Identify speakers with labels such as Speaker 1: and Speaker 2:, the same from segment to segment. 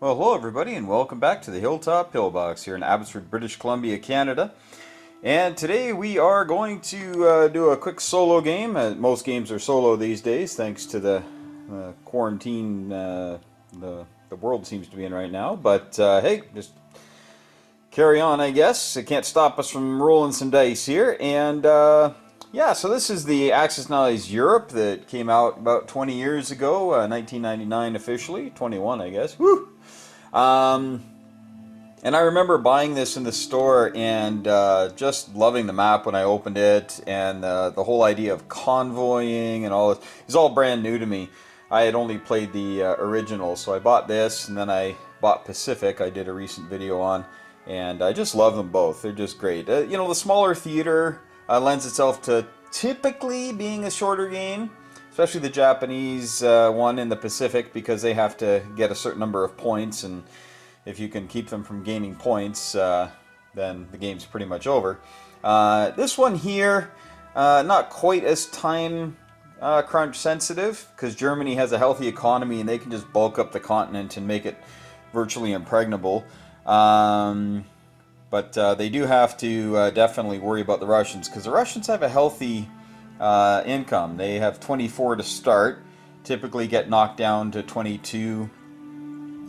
Speaker 1: Well, hello everybody, and welcome back to the Hilltop Pillbox here in Abbotsford, British Columbia, Canada. And today we are going to do a quick solo game. Most games are solo these days, thanks to the quarantine the world seems to be in right now. But hey, just carry on, I guess. It can't stop us from rolling some dice here. And yeah, so this is the A&A Europe that came out about 20 years ago, 1999 officially, 21 I guess. Woo! And I remember buying this in the store and just loving the map when I opened it, and the whole idea of convoying and all this. It was all brand new to me. I had only played the original, so I bought this, and then I bought Pacific. I did a recent video on, and I just love them both. They're just great. You know, the smaller theater lends itself to typically being a shorter game, especially the Japanese one in the Pacific, because they have to get a certain number of points, and if you can keep them from gaining points, then the game's pretty much over. This one here, not quite as time crunch sensitive, because Germany has a healthy economy and they can just bulk up the continent and make it virtually impregnable. But they do have to definitely worry about the Russians, because the Russians have a healthy income. They have 24 to start, typically get knocked down to 22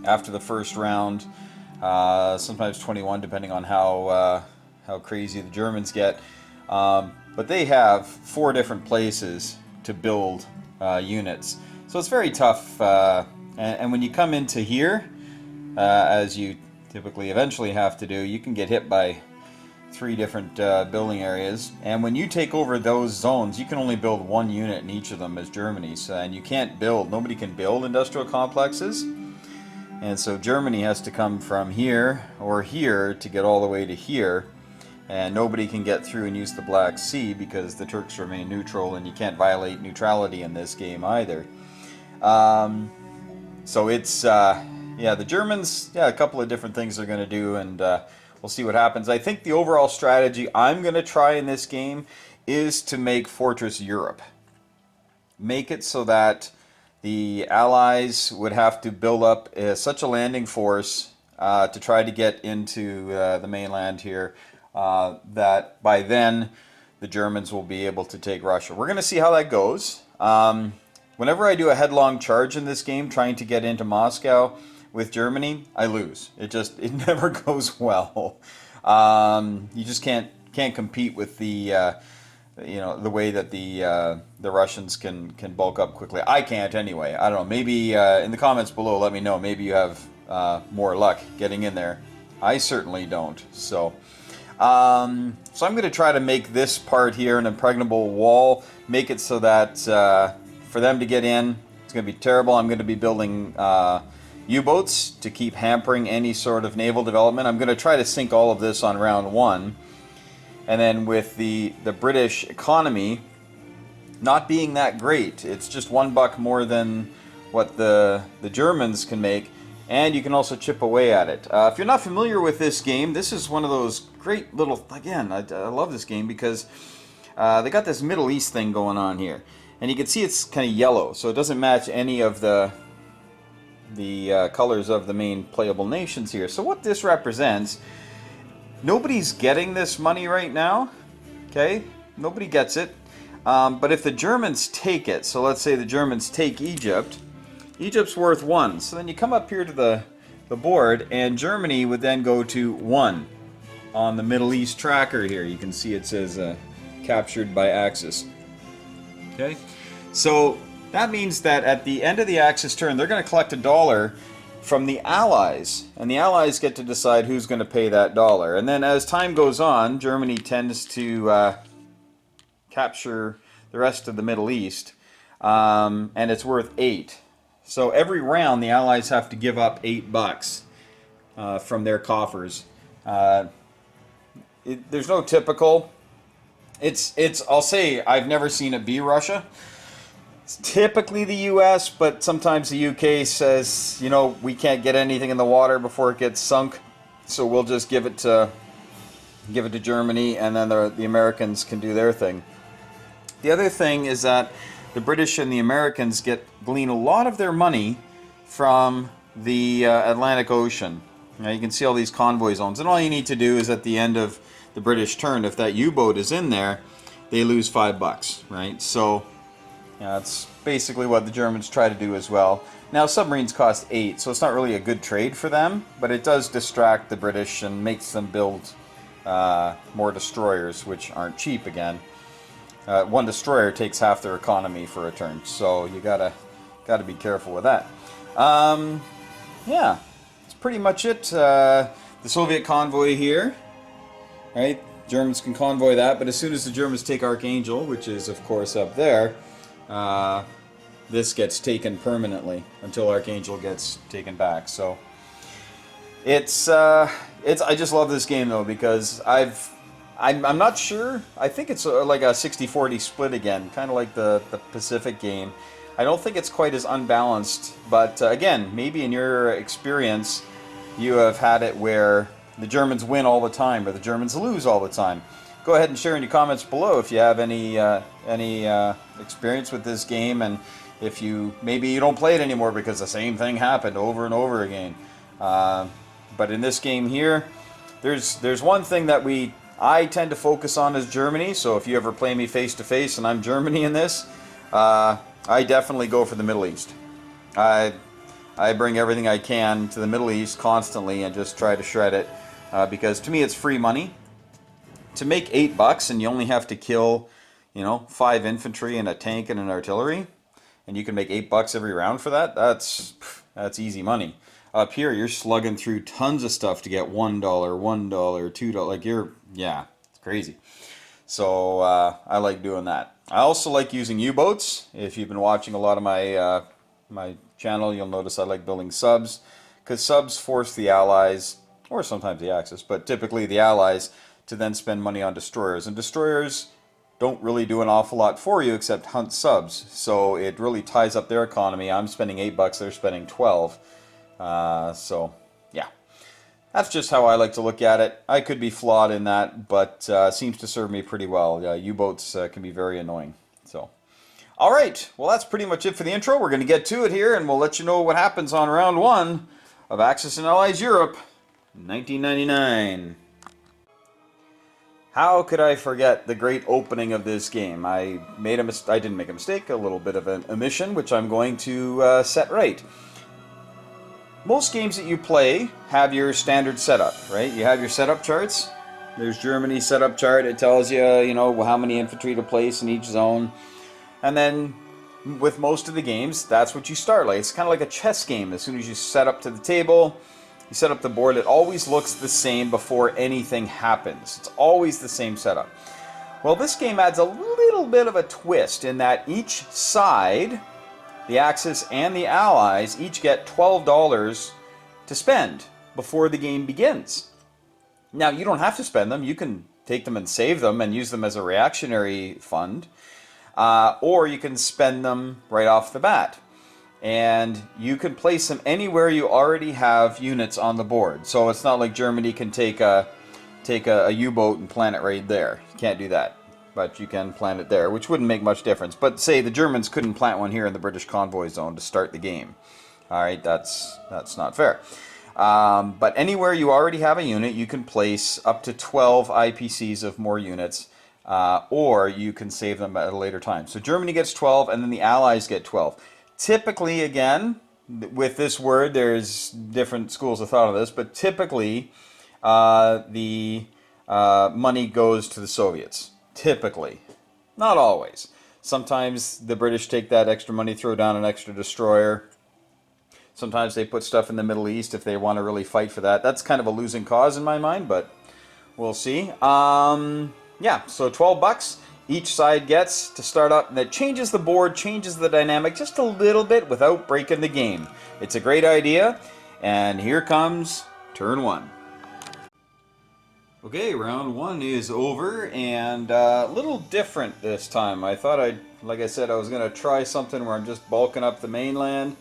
Speaker 1: after the first round, sometimes 21 depending on how crazy the Germans get. But they have 4 different places to build units, so it's very tough. And when you come into here, as you typically eventually have to do, you can get hit by 3 different building areas, and when you take over those zones, you can only build 1 unit in each of them as Germany. So, and you can't build, nobody can build industrial complexes, and so Germany has to come from here or here to get all the way to here, and nobody can get through and use the Black Sea because the Turks remain neutral, and you can't violate neutrality in this game either. So it's yeah, the Germans, yeah, a couple of different things they're going to do, and we'll see what happens. I think the overall strategy I'm going to try in this game is to make Fortress Europe. Make it so that the Allies would have to build up such a landing force to try to get into the mainland here, that by then the Germans will be able to take Russia. We're going to see how that goes. Whenever I do a headlong charge in this game trying to get into Moscow with Germany, I lose. It never goes well. You just can't compete with the you know, the way that the Russians can bulk up quickly. I can't anyway. I don't know. Maybe in the comments below, let me know. Maybe you have more luck getting in there. I certainly don't. So I'm going to try to make this part here an impregnable wall. Make it so that for them to get in, it's going to be terrible. I'm going to be building U-boats to keep hampering any sort of naval development. I'm going to try to sink all of this on round 1. And then with the British economy not being that great, it's just $1 more than what the Germans can make, and you can also chip away at it. If you're not familiar with this game, this is one of those great little, again, I love this game because they got this Middle East thing going on here. And you can see it's kind of yellow, so it doesn't match any of the colors of the main playable nations here. So what this represents, nobody's getting this money right now, okay? Nobody gets it. But if the Germans take it, so let's say the Germans take Egypt, Egypt's worth 1. So then you come up here to the board, and Germany would then go to 1 on the Middle East tracker here. You can see it says captured by Axis. Okay? So that means that at the end of the Axis turn, they're going to collect $1 from the Allies, and the Allies get to decide who's going to pay that $1. And then as time goes on, Germany tends to capture the rest of the Middle East, and it's worth 8. So every round, the Allies have to give up $8 from their coffers. There's no typical. I'll say I've never seen it be Russia. It's typically the U.S., but sometimes the U.K. says, you know, we can't get anything in the water before it gets sunk, so we'll just give it to Germany, and then the Americans can do their thing. The other thing is that the British and the Americans glean a lot of their money from the Atlantic Ocean. Now you can see all these convoy zones, and all you need to do is at the end of the British turn, if that U-boat is in there, they lose $5, right? So that's basically what the Germans try to do as well. Now submarines cost 8, so it's not really a good trade for them, but it does distract the British and makes them build more destroyers, which aren't cheap again. One destroyer takes half their economy for a turn, so you gotta be careful with that. Yeah, that's pretty much it. The Soviet convoy here, right? Germans can convoy that, but as soon as the Germans take Archangel, which is of course up there, this gets taken permanently until Archangel gets taken back. So it's I just love this game though, because I'm not sure. I think it's like a 60-40 split again, kind of like the Pacific game. I don't think it's quite as unbalanced, but again, maybe in your experience, you have had it where the Germans win all the time or the Germans lose all the time. Go ahead and share in your comments below if you have any experience with this game, and if maybe you don't play it anymore because the same thing happened over and over again. But in this game here, there's one thing that I tend to focus on as Germany. So if you ever play me face to face and I'm Germany in this, I definitely go for the Middle East. I bring everything I can to the Middle East constantly and just try to shred it, because to me it's free money. To make $8 and you only have to kill, 5 infantry and a tank and an artillery, and you can make $8 every round for that. That's easy money. Up here, you're slugging through tons of stuff to get $1, $1, $2. Like it's crazy. So I like doing that. I also like using U-boats. If you've been watching a lot of my channel, you'll notice I like building subs, because subs force the Allies, or sometimes the Axis, but typically the Allies, to then spend money on destroyers. And destroyers don't really do an awful lot for you except hunt subs. So it really ties up their economy. I'm spending $8, they're spending 12. So yeah, that's just how I like to look at it. I could be flawed in that, but seems to serve me pretty well. U-boats can be very annoying. So, all right, well that's pretty much it for the intro. We're going to get to it here, and we'll let you know what happens on round 1 of Axis and Allies Europe, 1999. How could I forget the great opening of this game? I didn't make a mistake, a little bit of an omission, which I'm going to set right. Most games that you play have your standard setup, right? You have your setup charts. There's Germany's setup chart. It tells you, how many infantry to place in each zone. And then with most of the games, that's what you start like. It's kind of like a chess game. As soon as you set up to the table, you set up the board, it always looks the same before anything happens. It's always the same setup. Well, this game adds a little bit of a twist in that each side, the Axis and the Allies, each get $12 to spend before the game begins. Now, you don't have to spend them. You can take them and save them and use them as a reactionary fund. Or you can spend them right off the bat. And you can place them anywhere you already have units on the board. So it's not like Germany can take a U-boat and plant it right there. You can't do that. But you can plant it there, which wouldn't make much difference. But say the Germans couldn't plant one here in the British convoy zone to start the game. All right, that's not fair. But anywhere you already have a unit, you can place up to 12 IPCs of more units, or you can save them at a later time. So Germany gets 12, and then the Allies get 12. Typically, again, with this word, there's different schools of thought on this, but typically the money goes to the Soviets. Typically. Not always. Sometimes the British take that extra money, throw down an extra destroyer. Sometimes they put stuff in the Middle East if they want to really fight for that. That's kind of a losing cause in my mind, but we'll see. Yeah, so $12 each side gets to start up. That changes the board, changes the dynamic just a little bit without breaking the game. It's a great idea, and here comes turn 1. Okay, round 1 is over, and a little different this time. I thought like I said, I was going to try something where I'm just bulking up the mainland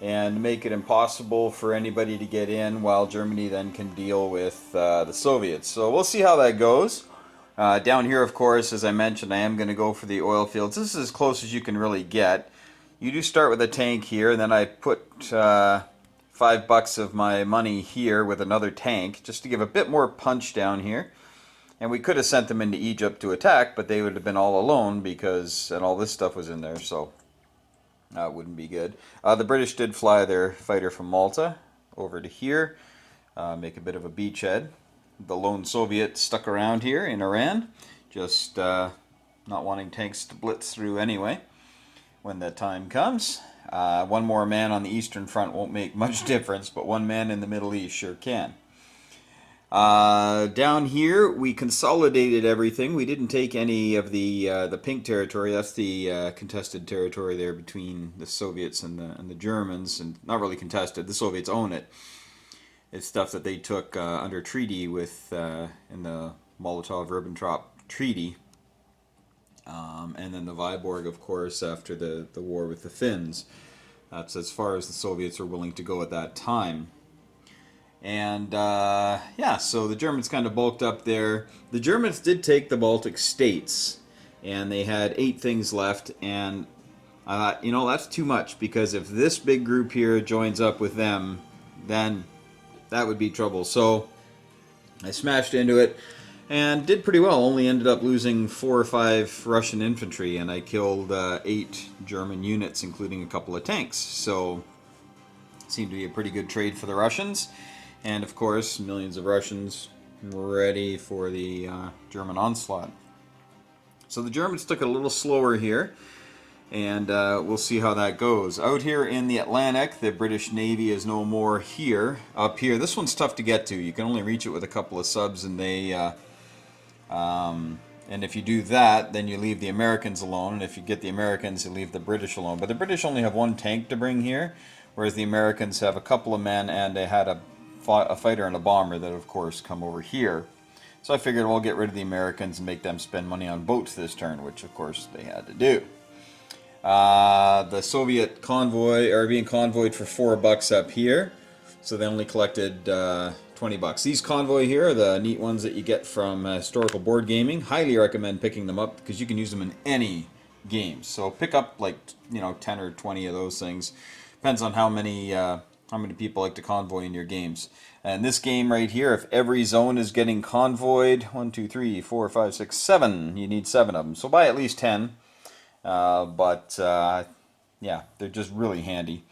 Speaker 1: and make it impossible for anybody to get in, while Germany then can deal with the Soviets. So we'll see how that goes. Down here, of course, as I mentioned, I am going to go for the oil fields. This is as close as you can really get. You do start with a tank here, and then I put 4 $5 of my money here with another tank, just to give a bit more punch down here. And we could have sent them into Egypt to attack, but they would have been all alone because, and all this stuff was in there, so that wouldn't be good. The British did fly their fighter from Malta over to here, make a bit of a beachhead. The lone Soviet stuck around here in Iran, just not wanting tanks to blitz through anyway when that time comes. One more man on the Eastern Front won't make much difference, but one man in the Middle East sure can. Down here, we consolidated everything. We didn't take any of the pink territory. That's the contested territory there between the Soviets and the Germans, and not really contested. The Soviets own it. It's stuff that they took under treaty with in the Molotov-Ribbentrop Treaty, and then the Viborg, of course, after the war with the Finns. That's as far as the Soviets were willing to go at that time. And yeah, so the Germans kind of bulked up there. The Germans did take the Baltic states, and they had 8 things left. And I thought, you know, that's too much, because if this big group here joins up with them, then that would be trouble. So I smashed into it and did pretty well. Only ended up losing 4 or 5 Russian infantry, and I killed 8 German units, including a couple of tanks. So it seemed to be a pretty good trade for the Russians. And of course, millions of Russians ready for the German onslaught. So the Germans took it a little slower here, and we'll see how that goes. Out here in the Atlantic, the British Navy is no more here. Up here, this one's tough to get to. You can only reach it with a couple of subs, and and if you do that, then you leave the Americans alone. And if you get the Americans, you leave the British alone. But the British only have 1 tank to bring here, whereas the Americans have a couple of men, and they had a fighter and a bomber that, of course, come over here. So I figured we'll get rid of the Americans and make them spend money on boats this turn, which, of course, they had to do. The Soviet convoy are being convoyed for $4 up here, so they only collected $20. These convoy here are the neat ones that you get from historical board gaming. Highly recommend picking them up because you can use them in any games. So pick up, like, 10 or 20 of those things. Depends on how many people like to convoy in your games. And this game right here, if every zone is getting convoyed, 1, 2, 3, 4, 5, 6, 7, you need 7 of them. So buy at least 10. Yeah, they're just really handy.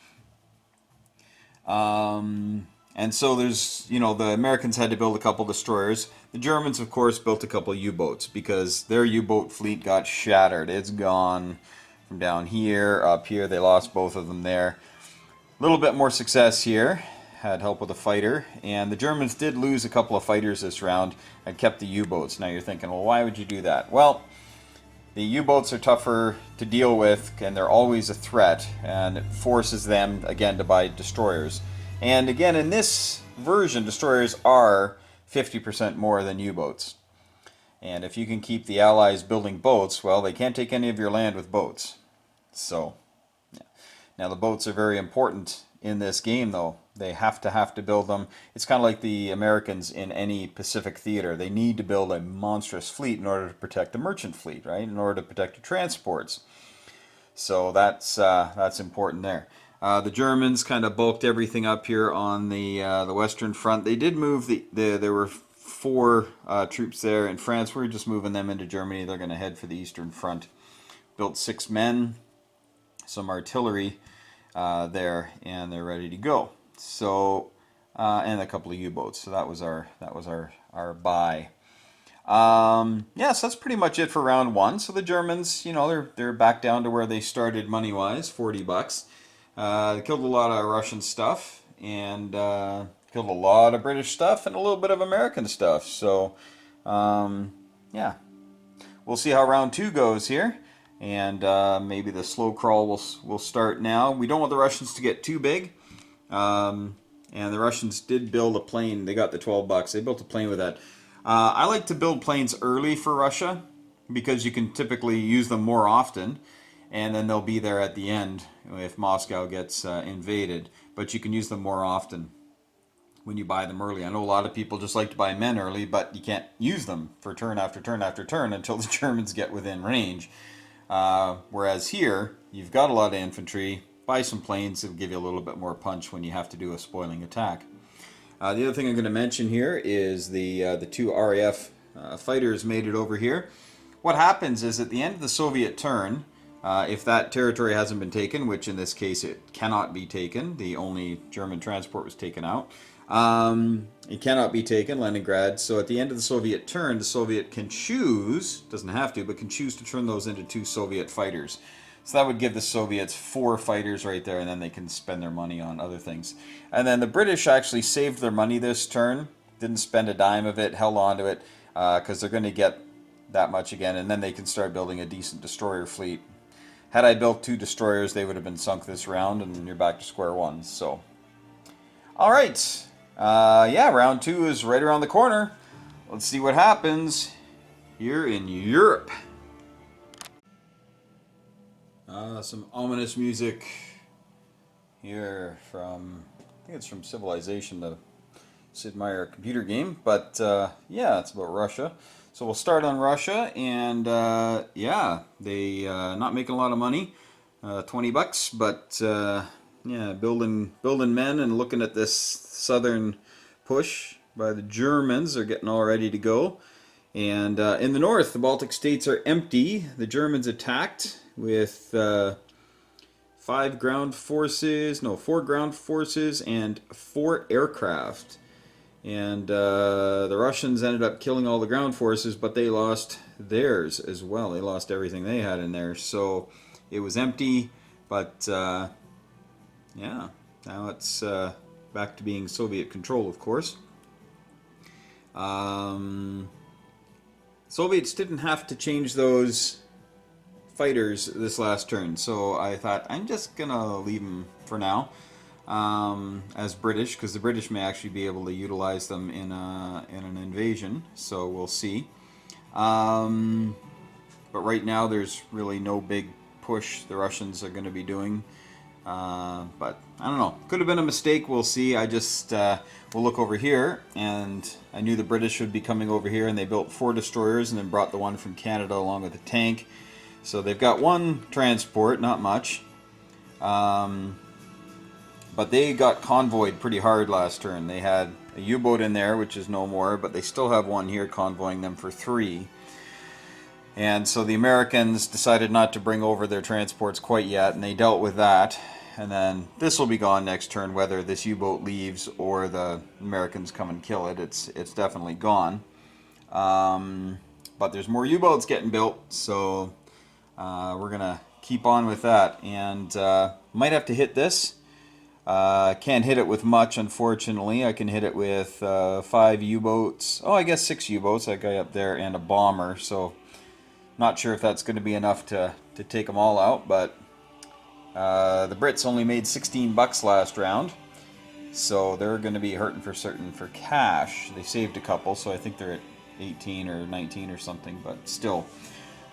Speaker 1: And so there's, the Americans had to build a couple destroyers. The Germans, of course, built a couple U-boats because their U-boat fleet got shattered. It's gone from down here, up here. They lost both of them there. A little bit more success here. Had help with a fighter. And the Germans did lose a couple of fighters this round and kept the U-boats. Now you're thinking, well, why would you do that? Well, the U-boats are tougher to deal with, and they're always a threat, and it forces them, again, to buy destroyers. And again, in this version, destroyers are 50% more than U-boats. And if you can keep the Allies building boats, well, they can't take any of your land with boats. So, yeah. Now the boats are very important in this game, though. They have to build them. It's kind of like the Americans in any Pacific theater. They need to build a monstrous fleet in order to protect the merchant fleet, right? In order to protect the transports. So that's important there. The Germans kind of bulked everything up here on the Western Front. They did move there were 4 troops there in France. We're just moving them into Germany. They're going to head for the Eastern Front. Built 6 men, some artillery there, and they're ready to go. So, and a couple of U-boats. So that was our buy. Yeah, so that's pretty much it for round 1. So the Germans, they're back down to where they started money-wise, $40. They killed a lot of Russian stuff, and killed a lot of British stuff, and a little bit of American stuff. So, yeah. We'll see how round 2 goes here. And maybe the slow crawl will start now. We don't want the Russians to get too big. And the Russians did build a plane. They got the $12. They built a plane with that. I like to build planes early for Russia because you can typically use them more often, and then they'll be there at the end if Moscow gets invaded. But you can use them more often when you buy them early. I know a lot of people just like to buy men early, but you can't use them for turn after turn after turn until the Germans get within range. Whereas here, you've got a lot of infantry, buy some planes. It'll give you a little bit more punch when you have to do a spoiling attack. The other thing I'm going to mention here is the two RAF fighters made it over here. What happens is at the end of the Soviet turn, if that territory hasn't been taken, which in this case it cannot be taken, the only German transport was taken out, it cannot be taken, Leningrad. So at the end of the Soviet turn, the Soviet can choose, doesn't have to, but can choose to turn those into two Soviet fighters. So that would give the Soviets 4 fighters right there, and then they can spend their money on other things. And then the British actually saved their money this turn, didn't spend a dime of it, held on to it, because they're going to get that much again, and then they can start building a decent destroyer fleet. Had I built 2 destroyers, they would have been sunk this round, and you're back to square one. So, all right. Yeah, round 2 is right around the corner. Let's see what happens here in Europe. Some ominous music here from, I think it's from Civilization, the Sid Meier computer game. But yeah, it's about Russia. So we'll start on Russia, and yeah, they not making a lot of money, $20, but yeah, building men and looking at this southern push by the Germans. They're getting all ready to go. And in the north, the Baltic states are empty. The Germans attacked with 4 ground forces and 4 aircraft. And the Russians ended up killing all the ground forces, but they lost theirs as well. They lost everything they had in there. So it was empty, but yeah, now it's back to being Soviet control, of course. Soviets didn't have to change those fighters this last turn, so I thought I'm just gonna leave them for now as British, because the British may actually be able to utilize them in an invasion, so we'll see. But right now there's really no big push the Russians are going to be doing. But I don't know. Could have been a mistake. We'll see. I just we'll look over here, and I knew the British would be coming over here, and they built 4 destroyers and then brought the one from Canada along with a tank. So they've got 1 transport, not much. But they got convoyed pretty hard last turn. They had a U-boat in there, which is no more, but they still have 1 here convoying them for 3. And so the Americans decided not to bring over their transports quite yet, and they dealt with that. And then this will be gone next turn, whether this U-boat leaves or the Americans come and kill it. It's definitely gone. But there's more U-boats getting built, so we're going to keep on with that. And might have to hit this. Can't hit it with much, unfortunately. I can hit it with 5 U-boats. Oh, I guess 6 U-boats, that guy up there, and a bomber. So not sure if that's going to be enough to take them all out, but the Brits only made $16 last round, so they're going to be hurting for certain for cash. They saved a couple, so I think they're at 18 or 19 or something, but still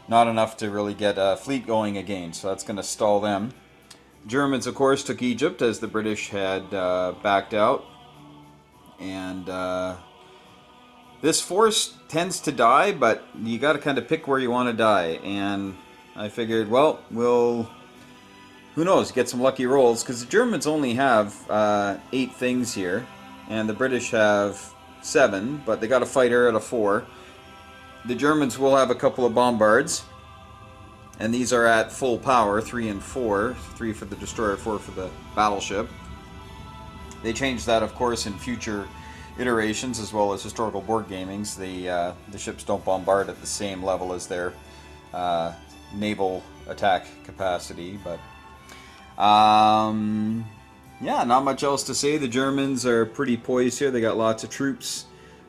Speaker 1: not enough to really get a fleet going again, so that's going to stall them. Germans, of course, took Egypt as the British had backed out, and this force tends to die, but you got to kind of pick where you want to die. And I figured, well, we'll, who knows, get some lucky rolls, because the Germans only have 8 things here, and the British have 7, but they got a fighter at a 4. The Germans will have a couple of bombards, and these are at full power, 3 and 4, 3 for the destroyer, 4 for the battleship. They changed that, of course, in future iterations as well as historical board gamings. The ships don't bombard at the same level as their naval attack capacity, but yeah, not much else to say. The Germans are pretty poised here. They got lots of troops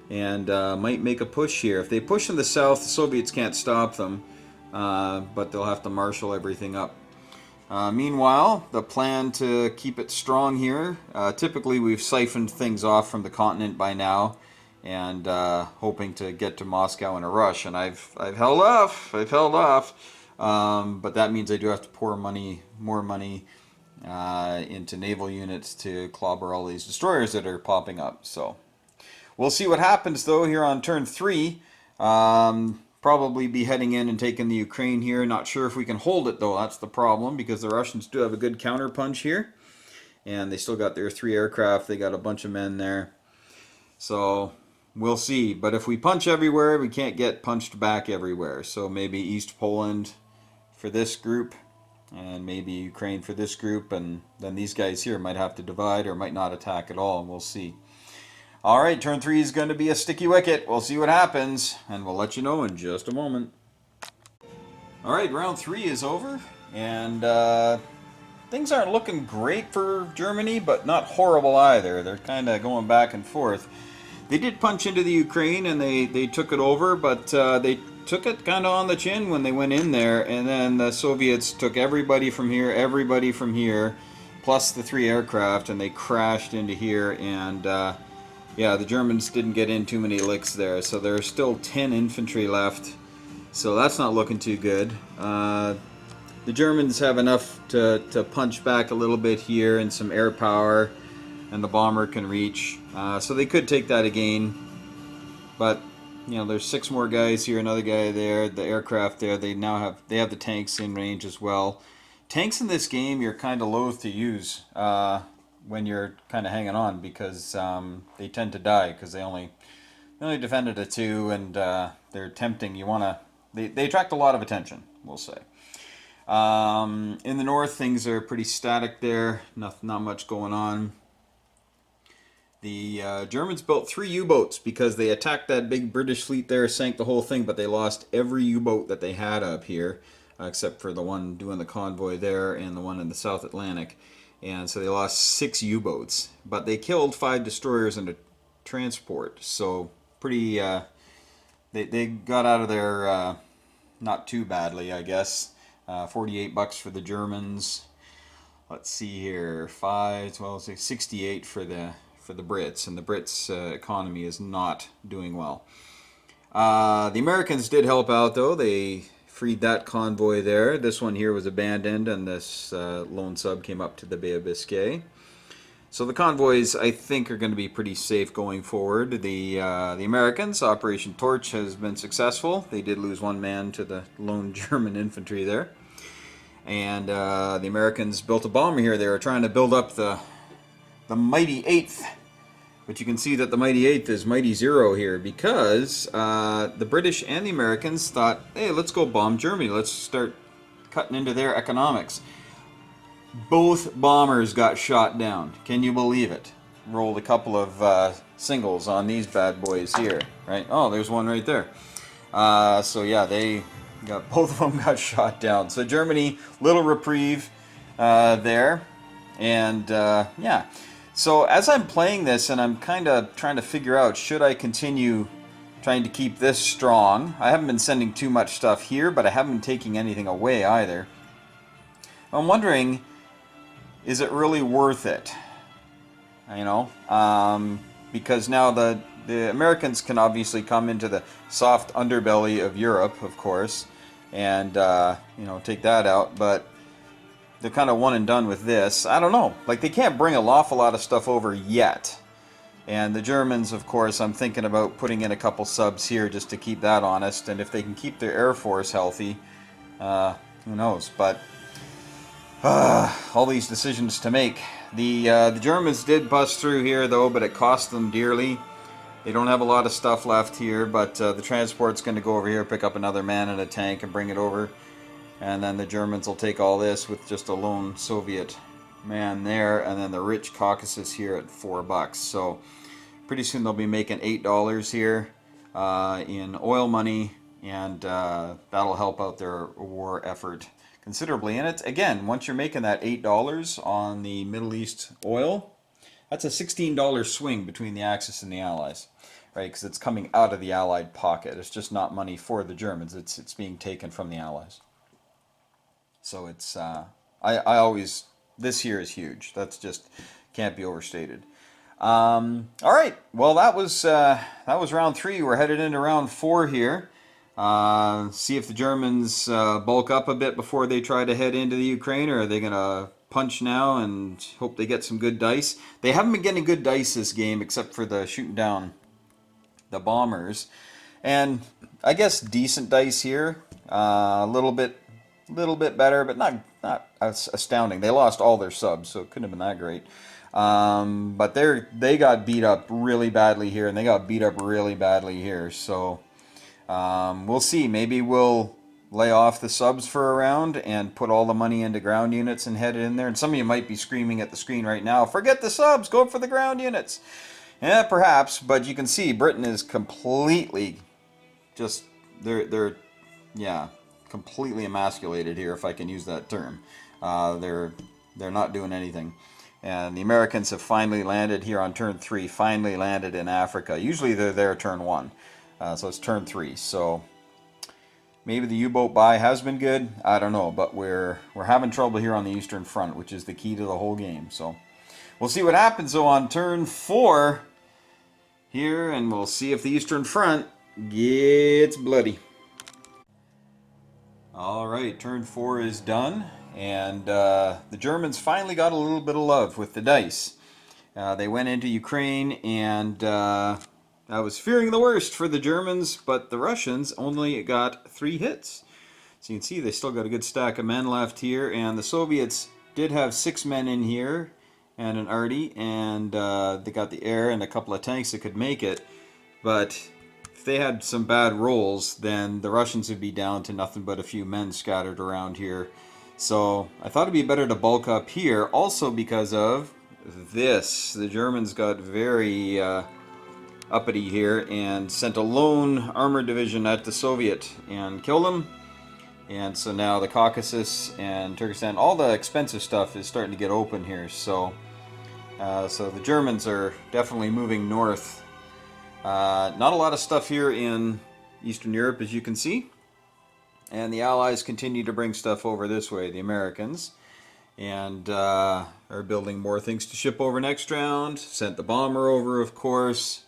Speaker 1: and might make a push here. If they push in the south, the Soviets can't stop them, but they'll have to marshal everything up. Meanwhile, the plan to keep it strong here, typically we've siphoned things off from the continent by now, and hoping to get to Moscow in a rush, and I've held off, but that means I do have to pour more money into naval units to clobber all these destroyers that are popping up. So we'll see what happens though here on turn 3. probably be heading in and taking the Ukraine here. Not sure if we can hold it though. That's the problem, because the Russians do have a good counterpunch here, and they still got their 3 aircraft. They got a bunch of men there, so we'll see. But if we punch everywhere, we can't get punched back everywhere. So maybe East Poland for this group, and maybe Ukraine for this group, and then these guys here might have to divide or might not attack at all, and we'll see. All right, turn 3 is going to be a sticky wicket. We'll see what happens, and we'll let you know in just a moment. All right, round 3 is over, and things aren't looking great for Germany, but not horrible either. They're kind of going back and forth. They did punch into the Ukraine, and they took it over, but they took it kind of on the chin when they went in there, and then the Soviets took everybody from here, plus the 3 aircraft, and they crashed into here, and yeah, the Germans didn't get in too many licks there, so there's still 10 infantry left, so that's not looking too good. The Germans have enough to punch back a little bit here, and some air power, and the bomber can reach, so they could take that again, but you know, there's 6 more guys here, another guy there, the aircraft there. They have the tanks in range as well. Tanks in this game you're kind of loath to use when you're kind of hanging on, because they tend to die because they only defended a 2, and they're tempting. They attract a lot of attention, we'll say. In the north, things are pretty static there. Not much going on. The Germans built 3 U-boats because they attacked that big British fleet there, sank the whole thing, but they lost every U-boat that they had up here, except for the one doing the convoy there and the one in the South Atlantic. And so they lost 6 U-boats, but they killed 5 destroyers and a transport. So pretty, they got out of there not too badly, I guess. $48 for the Germans. Let's see here, 68 for the Brits, and the Brits' economy is not doing well. The Americans did help out though. They freed that convoy there. This one here was abandoned, and this lone sub came up to the Bay of Biscay. So the convoys, I think, are going to be pretty safe going forward. The Americans, Operation Torch, has been successful. They did lose 1 man to the lone German infantry there. And the Americans built a bomber here. They were trying to build up the Mighty 8th. But you can see that the Mighty 8th is Mighty 0 here, because the British and the Americans thought, hey, let's go bomb Germany. Let's start cutting into their economics. Both bombers got shot down. Can you believe it? Rolled a couple of singles on these bad boys here, right? Oh, there's one right there. So yeah, both of them got shot down. So Germany, little reprieve there. And yeah. So as I'm playing this, and I'm kind of trying to figure out, should I continue trying to keep this strong? I haven't been sending too much stuff here, but I haven't been taking anything away either. I'm wondering, is it really worth it? You know, because now the Americans can obviously come into the soft underbelly of Europe, of course, and you know, take that out, but they're kind of one and done with this. I don't know. Like, they can't bring an awful lot of stuff over yet. And the Germans, of course, I'm thinking about putting in a couple subs here just to keep that honest. And if they can keep their Air Force healthy, who knows? But all these decisions to make. The Germans did bust through here, though, but it cost them dearly. They don't have a lot of stuff left here, but the transport's going to go over here, pick up another man in a tank and bring it over. And then the Germans will take all this with just a lone Soviet man there, and then the rich Caucasus here at $4. So pretty soon they'll be making $8 here in oil money, and that'll help out their war effort considerably. And it's, again, once you're making that $8 on the Middle East oil, that's a $16 swing between the Axis and the Allies, right? Because it's coming out of the Allied pocket. It's just not money for the Germans. It's being taken from the Allies. So it's, this here is huge. That's just, can't be overstated. All right, well, that was round 3. We're headed into round 4 here. See if the Germans bulk up a bit before they try to head into the Ukraine, or are they going to punch now and hope they get some good dice? They haven't been getting good dice this game, except for the shooting down the bombers. And I guess decent dice here. A little bit better, but not astounding. They lost all their subs, so it couldn't have been that great. But they got beat up really badly here, and they got beat up really badly here. So we'll see. Maybe we'll lay off the subs for a round and put all the money into ground units and head it in there. And some of you might be screaming at the screen right now, forget the subs, go for the ground units. Yeah, perhaps, but you can see Britain is completely just, they're yeah, completely emasculated here, if I can use that term. They're not doing anything. And the Americans have finally landed here on turn 3, finally landed in Africa. Usually they're there turn 1. So it's turn 3. So maybe the U-boat buy has been good. I don't know, but we're having trouble here on the Eastern Front, which is the key to the whole game. So we'll see what happens though on turn 4 here, and we'll see if the Eastern Front gets bloody. All right, turn 4 is done, and the Germans finally got a little bit of love with the dice. They went into Ukraine, and I was fearing the worst for the Germans, but the Russians only got 3 hits. So you can see they still got a good stack of men left here, and the Soviets did have 6 men in here and an arty, and they got the air and a couple of tanks that could make it, but if they had some bad rolls, then the Russians would be down to nothing but a few men scattered around here. So I thought it'd be better to bulk up here, also because of this. The Germans got very uppity here and sent a lone armored division at the Soviet and killed them. And so now the Caucasus and Turkestan, all the expensive stuff is starting to get open here. So the Germans are definitely moving north. Not a lot of stuff here in Eastern Europe, as you can see. And the Allies continue to bring stuff over this way, the Americans. And are building more things to ship over next round. Sent the bomber over, of course.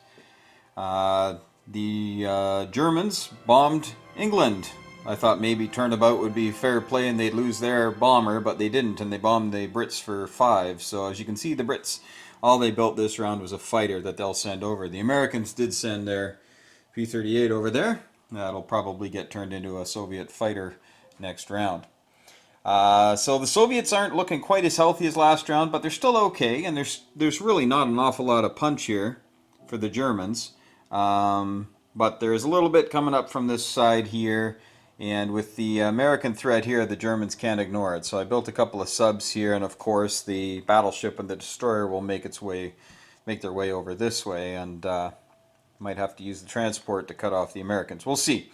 Speaker 1: The Germans bombed England. I thought maybe turnabout would be fair play and they'd lose their bomber, but they didn't, and they bombed the Brits for 5. So as you can see, the Brits, all they built this round was a fighter that they'll send over. The Americans did send their P-38 over there. That'll probably get turned into a Soviet fighter next round. So the Soviets aren't looking quite as healthy as last round, but they're still okay, and there's really not an awful lot of punch here for the Germans. But there's a little bit coming up from this side here, and with the American threat here, the Germans can't ignore it. So I built a couple of subs here, and of course the battleship and the destroyer will make their way over this way, and might have to use the transport to cut off the Americans. We'll see.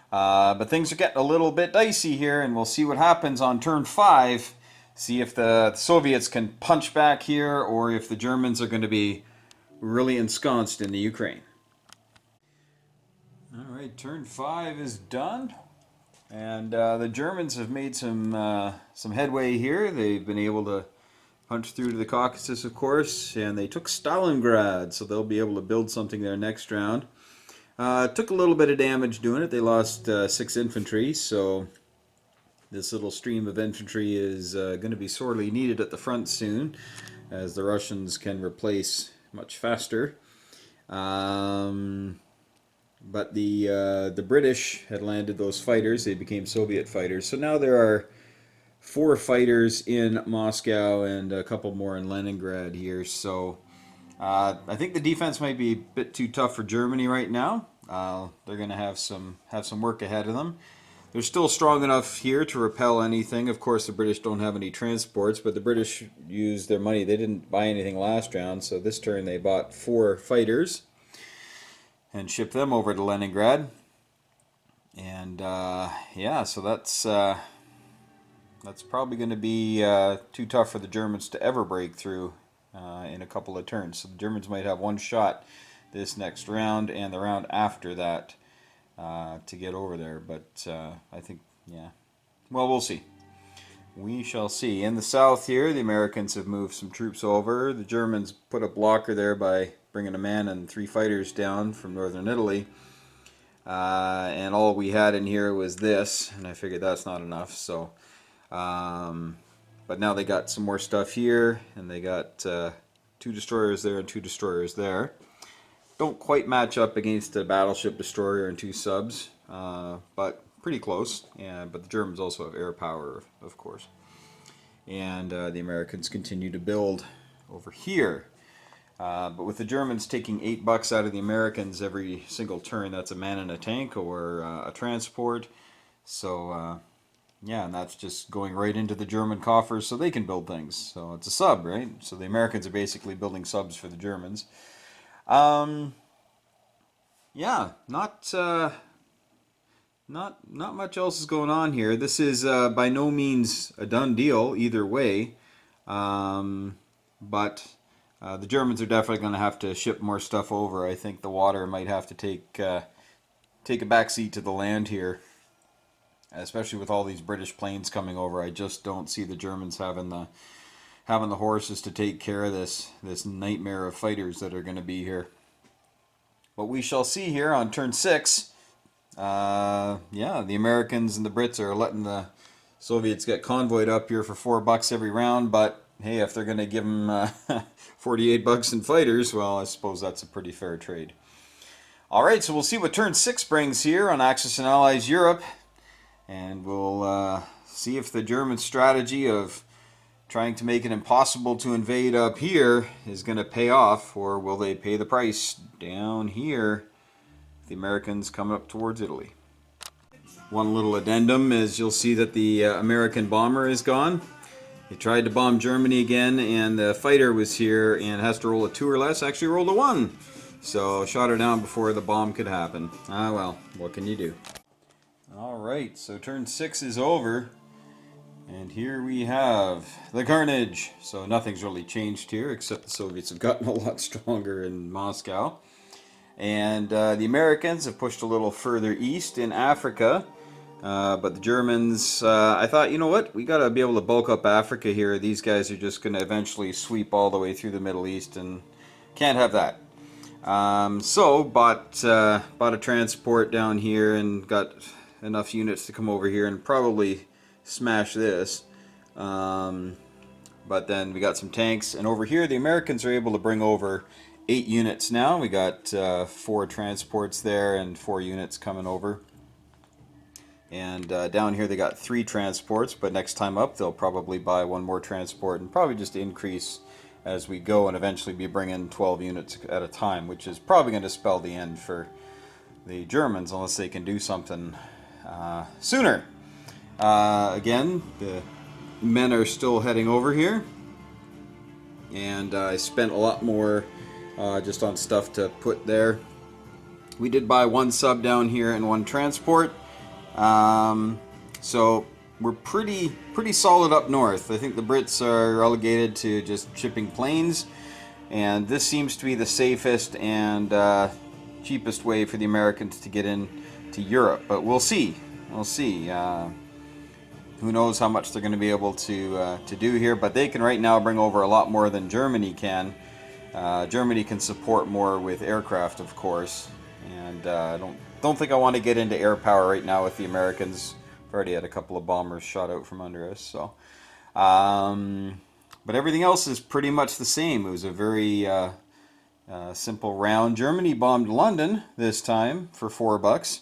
Speaker 1: But things are getting a little bit dicey here, and we'll see what happens on turn 5. See if the Soviets can punch back here, or if the Germans are going to be really ensconced in the Ukraine. All right, turn 5 is done. And the Germans have made some headway here. They've been able to punch through to the Caucasus, of course, and they took Stalingrad, so they'll be able to build something there next round. Took a little bit of damage doing it. They lost 6 infantry, so this little stream of infantry is going to be sorely needed at the front soon, as the Russians can replace much faster. But the British had landed those fighters. They became Soviet fighters. So now there are 4 fighters in Moscow and a couple more in Leningrad here. So I think the defense might be a bit too tough for Germany right now. They're going to have some work ahead of them. They're still strong enough here to repel anything. Of course, the British don't have any transports, but the British used their money. They didn't buy anything last round, so this turn they bought 4 fighters and ship them over to Leningrad. And yeah, so that's probably going to be too tough for the Germans to ever break through in a couple of turns. So the Germans might have one shot this next round and the round after that to get over there. But I think, yeah, well, we'll see. We shall see. In the south here, the Americans have moved some troops over. The Germans put a blocker there by bringing a man and 3 fighters down from northern Italy. And all we had in here was this, and I figured that's not enough. So, but now they got some more stuff here, and they got 2 destroyers there and 2 destroyers there. don't quite match up against a battleship destroyer and 2 subs, but pretty close. And but the Germans also have air power, of course. And the Americans continue to build over here. But with the Germans taking $8 out of the Americans every single turn, that's a man in a tank or a transport. So yeah, and that's just going right into the German coffers so they can build things. So it's a sub, right? So the Americans are basically building subs for the Germans. Yeah, not much else is going on here. This is by no means a done deal either way, but the Germans are definitely going to have to ship more stuff over. I think the water might have to take a backseat to the land here, especially with all these British planes coming over. I just don't see the Germans having the horses to take care of this nightmare of fighters that are going to be here. But we shall see here on turn 6. Yeah, the Americans and the Brits are letting the Soviets get convoyed up here for $4 every round. But hey, if they're going to give them $48 in fighters, well, I suppose that's a pretty fair trade. All right, so we'll see what turn 6 brings here on Axis and Allies Europe, and we'll see if the German strategy of trying to make it impossible to invade up here is going to pay off, or will they pay the price down here? The Americans coming up towards Italy. One little addendum is you'll see that the American bomber is gone. He tried to bomb Germany again, and the fighter was here and has to roll a 2 or less. Actually rolled a 1. So shot her down before the bomb could happen. Ah well, what can you do? Alright, so turn 6 is over. And here we have the carnage. So nothing's really changed here, except the Soviets have gotten a lot stronger in Moscow. And the Americans have pushed a little further east in Africa. But the Germans, I thought, you know what? We got to be able to bulk up Africa here. These guys are just going to eventually sweep all the way through the Middle East, and can't have that. So bought a transport down here and got enough units to come over here and probably smash this. But then we got some tanks, and over here the Americans are able to bring over 8 units now. We got 4 transports there and 4 units coming over. And down here they got 3 transports, but next time up they'll probably buy 1 more transport and probably just increase as we go, and eventually be bringing 12 units at a time, which is probably going to spell the end for the Germans unless they can do something sooner. Again, the men are still heading over here, and I spent a lot more just on stuff to put there. We did buy 1 sub down here and 1 transport, so we're pretty solid up north. I think the Brits are relegated to just shipping planes, and this seems to be the safest and cheapest way for the Americans to get into Europe. But we'll see. We'll see. Who knows how much they're going to be able to do here? But they can right now bring over a lot more than Germany can. Germany can support more with aircraft, of course, and I don't think I want to get into air power right now with the Americans. We've already had a couple of bombers shot out from under us, so. But everything else is pretty much the same. It was a very simple round. Germany bombed London this time for $4.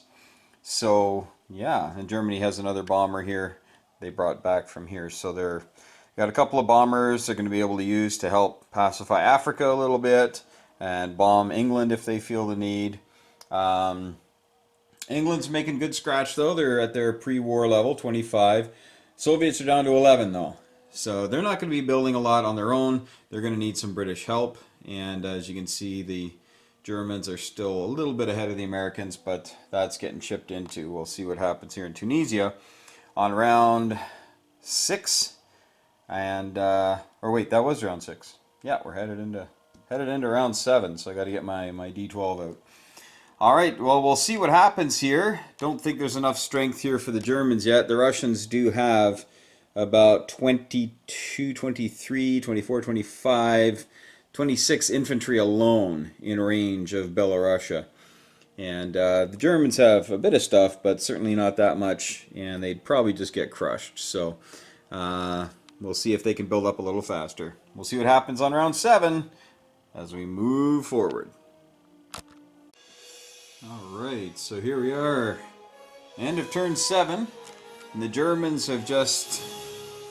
Speaker 1: So yeah, and Germany has another bomber here they brought back from here. So they're got a couple of bombers they're going to be able to use to help pacify Africa a little bit and bomb England if they feel the need. England's making good scratch though. They're at their pre-war level, 25. Soviets are down to 11 though. So they're not going to be building a lot on their own. They're going to need some British help. And as you can see, the Germans are still a little bit ahead of the Americans, but that's getting chipped into. We'll see what happens here in Tunisia on round 6. And or wait, that was round 6. Yeah, we're headed into round 7. So I got to get my D12 out. All right, well, we'll see what happens here. Don't think there's enough strength here for the Germans yet. The Russians do have about 22, 23, 24, 25, 26 infantry alone in range of Belarusia. And the Germans have a bit of stuff, but certainly not that much, and they'd probably just get crushed. So we'll see if they can build up a little faster. We'll see what happens on round 7 as we move forward. Alright, so here we are. End of turn 7. And the Germans have just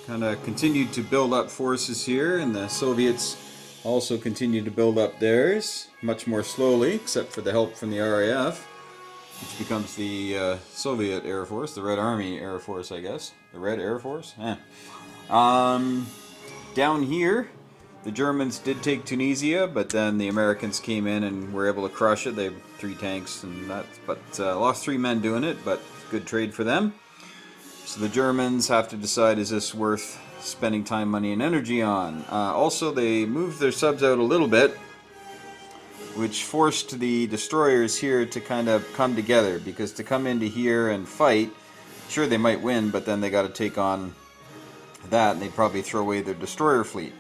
Speaker 1: kind of continued to build up forces here, and the Soviets also continue to build up theirs, much more slowly, except for the help from the RAF, which becomes the Soviet Air Force, the Red Army Air Force, I guess. The Red Air Force? Down here, the Germans did take Tunisia, but then the Americans came in and were able to crush it. They have 3 tanks and that, but lost 3 men doing it, but good trade for them. So the Germans have to decide, is this worth spending time, money, and energy on? Also, they moved their subs out a little bit, which forced the destroyers here to kind of come together, because to come into here and fight, sure, they might win, but then they got to take on that, and they'd probably throw away their destroyer fleet.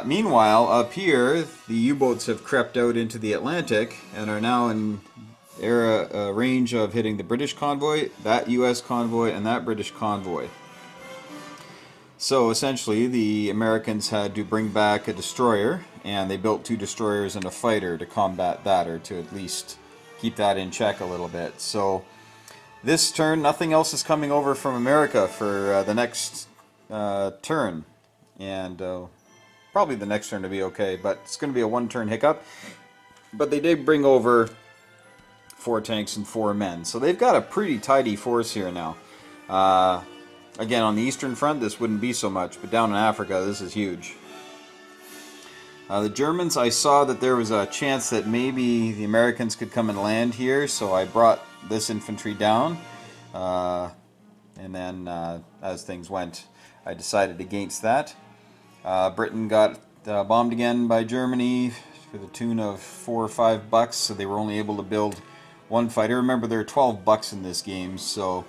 Speaker 1: Meanwhile, up here, the U-boats have crept out into the Atlantic and are now in range of hitting the British convoy, that U.S. convoy, and that British convoy. So essentially, the Americans had to bring back a destroyer, and they built 2 destroyers and a fighter to combat that, or to at least keep that in check a little bit. So this turn, nothing else is coming over from America for the next turn, and probably the next turn to be okay, but it's going to be a 1-turn hiccup. But they did bring over 4 tanks and 4 men, so they've got a pretty tidy force here now. Again, on the Eastern Front, this wouldn't be so much, but down in Africa, this is huge. The Germans, I saw that there was a chance that maybe the Americans could come and land here, so I brought this infantry down. And then, as things went, I decided against that. Britain got bombed again by Germany for the tune of $4 or $5, so they were only able to build 1 fighter. Remember, there are 12 bucks in this game, so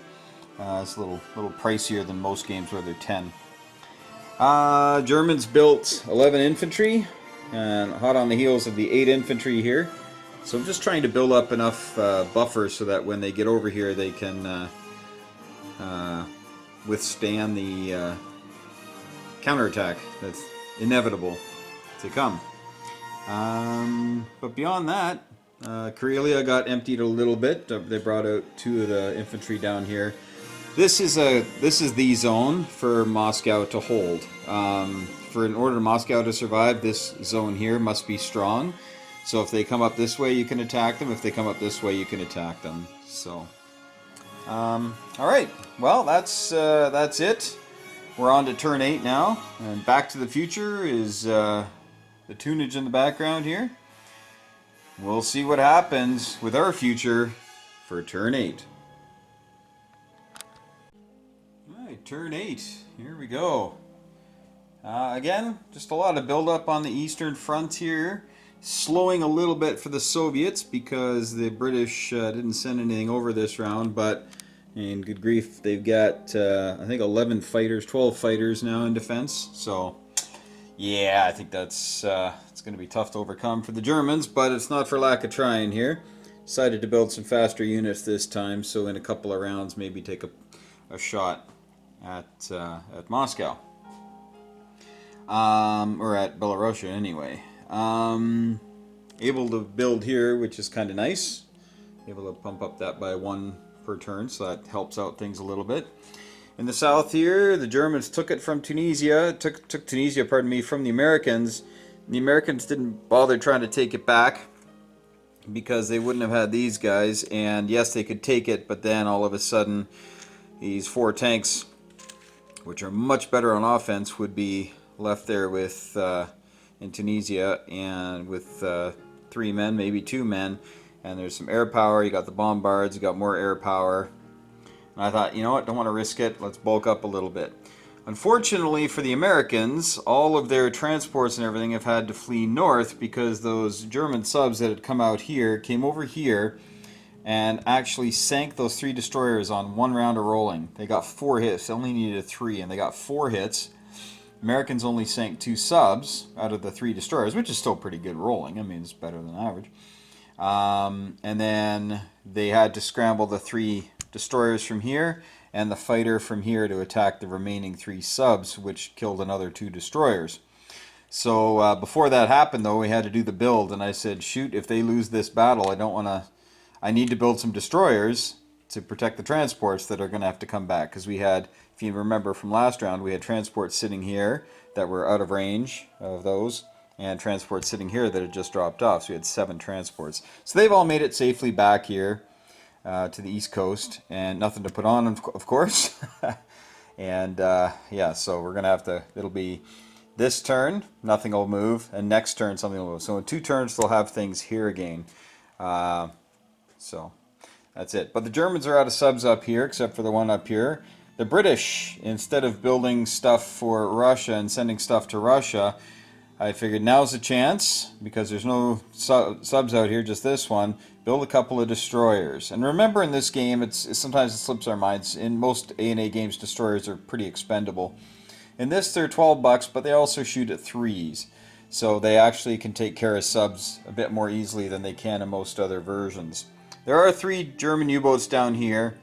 Speaker 1: it's a little pricier than most games where they're 10. Germans built 11 infantry, and hot on the heels of the 8 infantry here. So I'm just trying to build up enough buffer so that when they get over here, they can withstand the counterattack that's inevitable to come. But beyond that, Karelia got emptied a little bit. They brought out 2 of the infantry down here. This is the zone for Moscow to hold. In order for Moscow to survive, this zone here must be strong. So if they come up this way, you can attack them. If they come up this way, you can attack them. So, all right. Well, that's it. We're on to turn 8 now, and Back to the Future is the tunage in the background here. We'll see what happens with our future for turn 8. Alright, turn 8. Here we go. Again, just a lot of build-up on the Eastern Front here. Slowing a little bit for the Soviets because the British didn't send anything over this round, but and good grief, they've got, I think, 11 fighters, 12 fighters now in defense. So, yeah, I think that's it's going to be tough to overcome for the Germans, but it's not for lack of trying here. Decided to build some faster units this time, so in a couple of rounds, maybe take a shot at Moscow. Or at Belarusia, anyway. Able to build here, which is kind of nice. Able to pump up that by 1 per turn, so that helps out things a little bit. In the south here, the Germans took it from Tunisia, took Tunisia, pardon me, from the Americans. The Americans didn't bother trying to take it back because they wouldn't have had these guys, and yes, they could take it, but then all of a sudden these 4 tanks, which are much better on offense, would be left there with in Tunisia, and with 3 men, maybe 2 men, and there's some air power. You got the bombards, you got more air power. And I thought, you know what, don't want to risk it. Let's bulk up a little bit. Unfortunately for the Americans, all of their transports and everything have had to flee north because those German subs that had come out here came over here and actually sank those 3 destroyers on 1 round of rolling. They got 4 hits. They only needed 3, and they got 4 hits. Americans only sank 2 subs out of the 3 destroyers, which is still pretty good rolling. I mean, it's better than average. And then they had to scramble the 3 destroyers from here and the fighter from here to attack the remaining 3 subs, which killed another 2 destroyers. So before that happened, though, we had to do the build, and I said, shoot, if they lose this battle, I don't want to I need to build some destroyers to protect the transports that are going to have to come back. Because we had, if you remember from last round, we had transports sitting here that were out of range of those, and transports sitting here that had just dropped off. So we had 7 transports. So they've all made it safely back here to the east coast, and nothing to put on, of course. And yeah, so we're going to have to, it'll be this turn, nothing will move, and next turn something will move. So in 2 turns they'll have things here again. So that's it. But the Germans are out of subs up here, except for the one up here. The British, instead of building stuff for Russia and sending stuff to Russia, I figured now's the chance, because there's no subs out here, just this one, build a couple of destroyers. And remember, in this game, sometimes it slips our minds, in most A&A games, destroyers are pretty expendable. In this, they're $12, but they also shoot at 3s. So they actually can take care of subs a bit more easily than they can in most other versions. There are 3 German U-boats down here,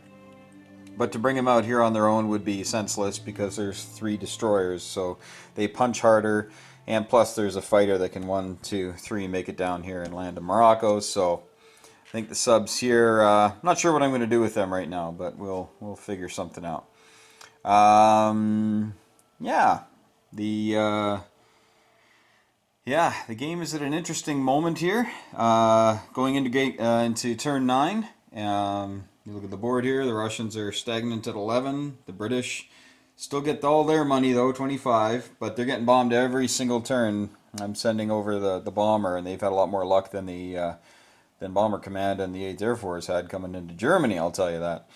Speaker 1: but to bring them out here on their own would be senseless, because there's 3 destroyers, so they punch harder. And plus there's a fighter that can 1, 2, 3 make it down here and land in Morocco. So I think the subs here, I'm not sure what I'm going to do with them right now, but we'll figure something out. Yeah, the game is at an interesting moment here. Going into turn 9. You look at the board here. The Russians are stagnant at 11. The British still get all their money though, 25, but they're getting bombed every single turn. I'm sending over the bomber, and they've had a lot more luck than Bomber Command and the 8th Air Force had coming into Germany, I'll tell you that.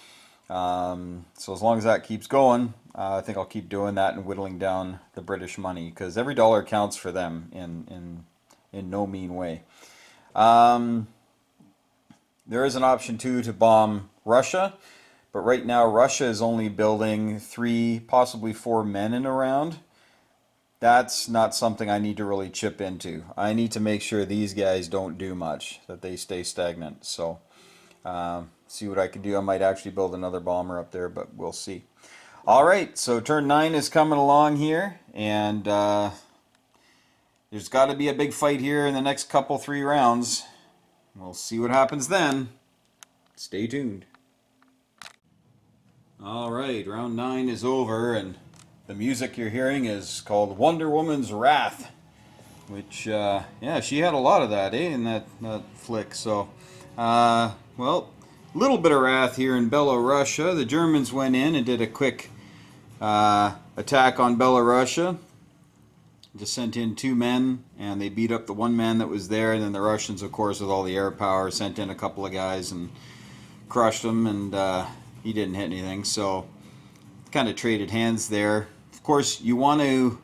Speaker 1: So as long as that keeps going, I think I'll keep doing that and whittling down the British money, because every dollar counts for them in no mean way. There is an option too to bomb Russia. But right now, Russia is only building 3, possibly 4 men in a round. That's not something I need to really chip into. I need to make sure these guys don't do much, that they stay stagnant. So, see what I can do. I might actually build another bomber up there, but we'll see. All right, so turn 9 is coming along here, and there's got to be a big fight here in the next couple, 3 rounds. We'll see what happens then. Stay tuned. Alright, round 9 is over, and the music you're hearing is called Wonder Woman's Wrath, which, yeah, she had a lot of that, in that flick. So, well, a little bit of wrath here in Belorussia. The Germans went in and did a quick attack on Belorussia. Just sent in 2 men, and they beat up the 1 man that was there, and then the Russians, of course, with all the air power, sent in a couple of guys and crushed them, and he didn't hit anything, so kind of traded hands there. Of course, you want to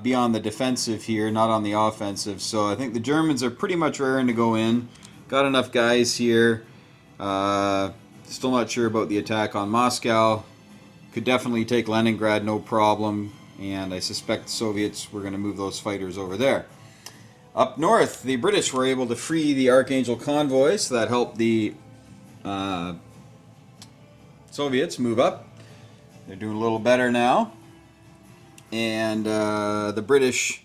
Speaker 1: be on the defensive here, not on the offensive, so I think the Germans are pretty much raring to go in. Got enough guys here. Still not sure about the attack on Moscow. Could definitely take Leningrad, no problem, and I suspect the Soviets were going to move those fighters over there. Up north, the British were able to free the Archangel convoy, so that helped the Soviets move up. They're doing a little better now, and the British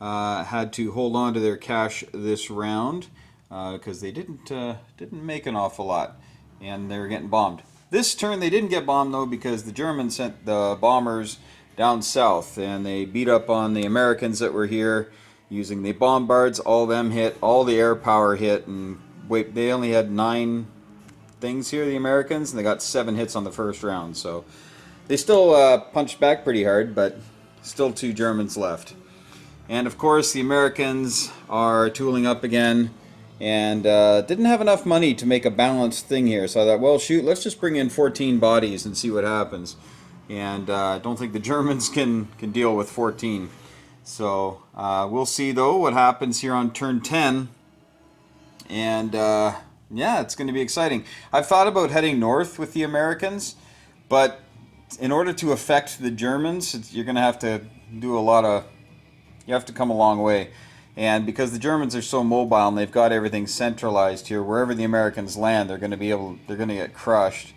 Speaker 1: had to hold on to their cash this round because they didn't make an awful lot, and they were getting bombed. This turn they didn't get bombed though, because the Germans sent the bombers down south, and they beat up on the Americans that were here using the bombards. All of them hit, all the air power hit, and they only had 9 things here, the Americans, and they got 7 hits on the first round. So they still punched back pretty hard, but still 2 Germans left. And of course the Americans are tooling up again, and didn't have enough money to make a balanced thing here. So I thought, well, shoot, let's just bring in 14 bodies and see what happens. And I don't think the Germans can deal with 14. So we'll see though what happens here on turn 10. And yeah, it's going to be exciting. I've thought about heading north with the Americans, but in order to affect the Germans, you're going to have to do you have to come a long way. And because the Germans are so mobile and they've got everything centralized here, wherever the Americans land, they're going to get crushed.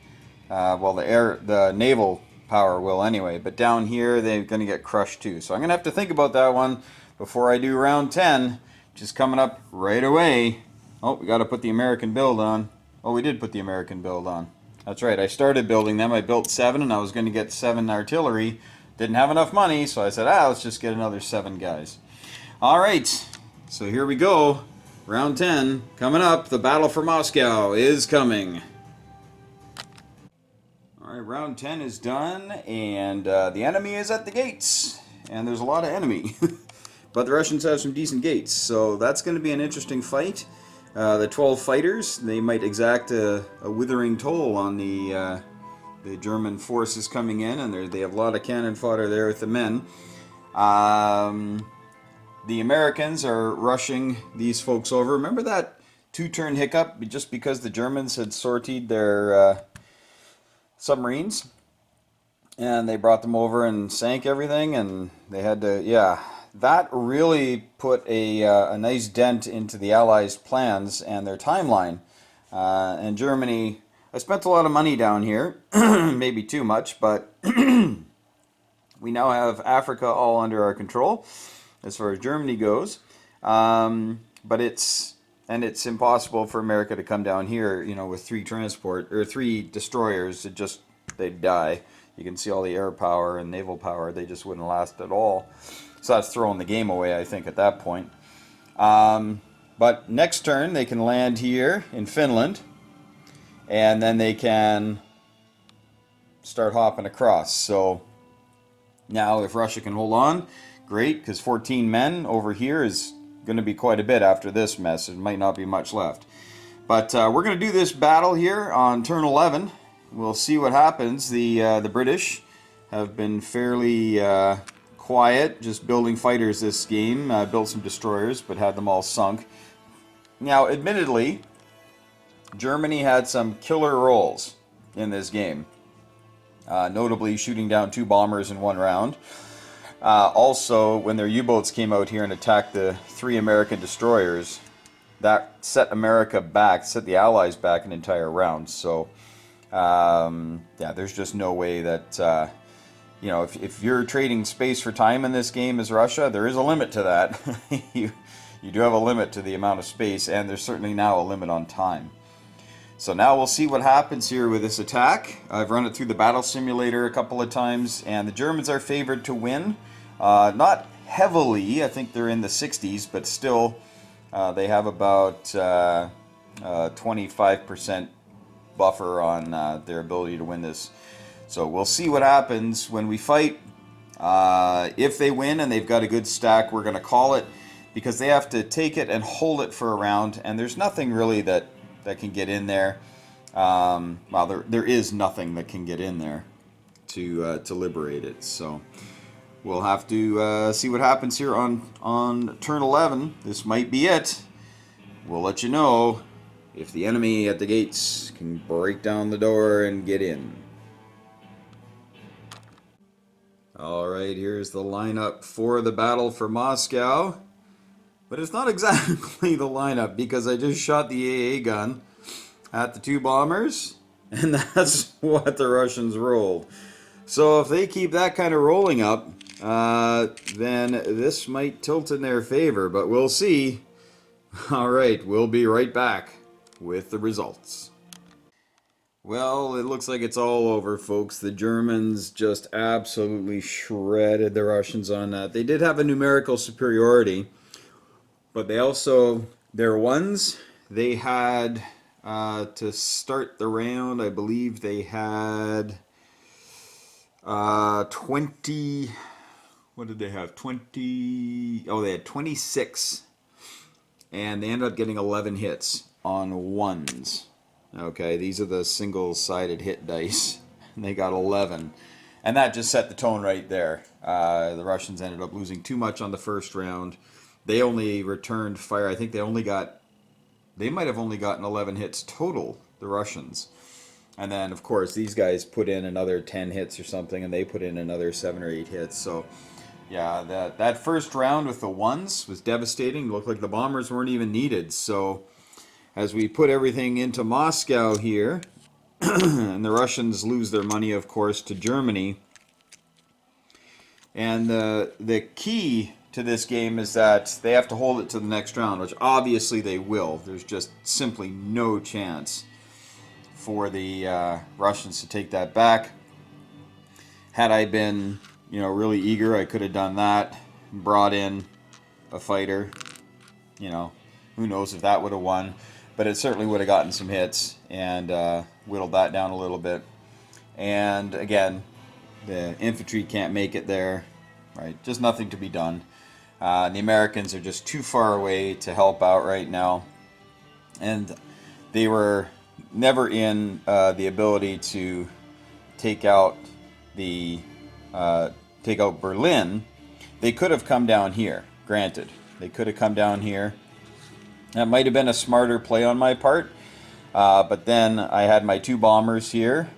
Speaker 1: Well, the naval power will anyway, but down here they're going to get crushed too. So I'm going to have to think about that one before I do round 10, which is coming up right away. Oh, we got to put the American build on. Oh, we did put the American build on. That's right. I started building them. I built 7, and I was going to get 7 artillery. Didn't have enough money, so I said, let's just get another 7 guys. All right. So here we go. Round 10 coming up. The battle for Moscow is coming. All right, round 10 is done, and the enemy is at the gates. And there's a lot of enemy. But the Russians have some decent gates, so that's going to be an interesting fight. The 12 fighters, they might exact a withering toll on the German forces coming in, and they have a lot of cannon fodder there with the men. The Americans are rushing these folks over. Remember that 2-turn hiccup just because the Germans had sortied their submarines? And they brought them over and sank everything, and they had to, that really put a nice dent into the Allies' plans and their timeline. And Germany, I spent a lot of money down here, maybe too much, but we now have Africa all under our control as far as Germany goes. But it's impossible for America to come down here, with 3 destroyers. They'd die. You can see all the air power and naval power. They just wouldn't last at all. So that's throwing the game away, I think, at that point. But next turn, they can land here in Finland. And then they can start hopping across. So now if Russia can hold on, great, because 14 men over here is going to be quite a bit after this mess. It might not be much left. But we're going to do this battle here on turn 11. We'll see what happens. The British have been fairly quiet, just building fighters this game. Built some destroyers, but had them all sunk. Now, admittedly, Germany had some killer rolls in this game. Notably shooting down 2 bombers in 1 round. Also, when their U-boats came out here and attacked the 3 American destroyers, that set the Allies back an entire round. So, there's just no way that, if you're trading space for time in this game as Russia, there is a limit to that. you do have a limit to the amount of space, and there's certainly now a limit on time. So now we'll see what happens here with this attack. I've run it through the battle simulator a couple of times, and the Germans are favored to win. Not heavily, I think they're in the 60s, but still they have about 25% buffer on their ability to win this. So we'll see what happens when we fight. If they win and they've got a good stack, we're going to call it, because they have to take it and hold it for a round, and there's nothing really that can get in there. There is nothing that can get in there to liberate it. So we'll have to see what happens here on turn 11. This might be it. We'll let you know if the enemy at the gates can break down the door and get in. Alright, here's the lineup for the battle for Moscow. But it's not exactly the lineup, because I just shot the AA gun at the 2 bombers, and that's what the Russians rolled. So if they keep that kind of rolling up, then this might tilt in their favor, but we'll see. Alright, we'll be right back with the results. Well, it looks like it's all over, folks. The Germans just absolutely shredded the Russians on that. They did have a numerical superiority, but they also, their ones, they had, to start the round, I believe they had 20, what did they have? 20, oh, they had 26, and they ended up getting 11 hits on ones. Okay, these are the single-sided hit dice, and they got 11. And that just set the tone right there. The Russians ended up losing too much on the first round. They only returned fire. I think they might have only gotten 11 hits total, the Russians. And then, of course, these guys put in another 10 hits or something, and they put in another 7 or 8 hits. So, yeah, that first round with the ones was devastating. It looked like the bombers weren't even needed. So, as we put everything into Moscow here, and the Russians lose their money, of course, to Germany. And the key to this game is that they have to hold it to the next round, which obviously they will. There's just simply no chance for the Russians to take that back. Had I been, really eager, I could have done that, brought in a fighter. Who knows if that would have won, but it certainly would have gotten some hits and whittled that down a little bit. And again, the infantry can't make it there, right? Just nothing to be done. The Americans are just too far away to help out right now, and they were never in the ability to take out Berlin. They could have come down here. Granted, they could have come down here. That might have been a smarter play on my part, but then I had my 2 bombers here,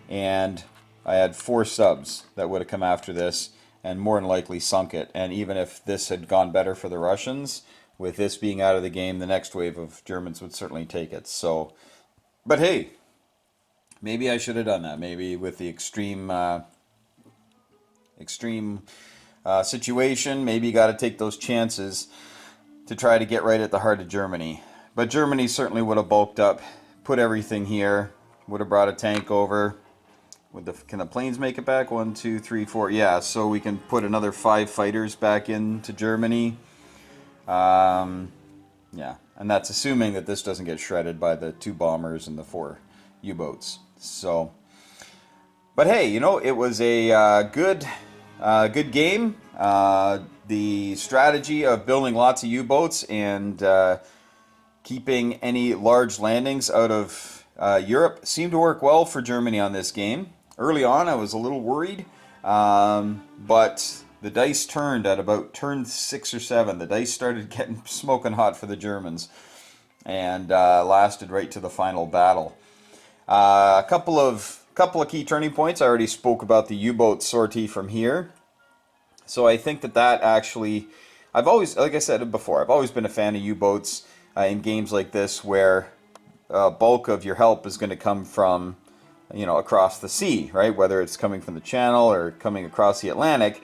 Speaker 1: and I had 4 subs that would have come after this, and more than likely sunk it. And even if this had gone better for the Russians, with this being out of the game, the next wave of Germans would certainly take it. So, but hey, maybe I should have done that. Maybe with the extreme situation, maybe you got to take those chances to try to get right at the heart of Germany. But Germany certainly would have bulked up, put everything here, would have brought a tank over. Can the planes make it back? 1, 2, 3, 4. Yeah, so we can put another 5 fighters back into Germany. Yeah, and that's assuming that this doesn't get shredded by the 2 bombers and the 4 U-boats. So, but hey, it was a good game. The strategy of building lots of U-boats and keeping any large landings out of Europe seemed to work well for Germany on this game. Early on, I was a little worried, but the dice turned at about turn 6 or 7. The dice started getting smoking hot for the Germans, and lasted right to the final battle. A couple of key turning points. I already spoke about the U-boat sortie from here. So I think that actually, I've always, like I said before, I've always been a fan of U-boats in games like this where bulk of your help is going to come from, across the sea, right? Whether it's coming from the Channel or coming across the Atlantic,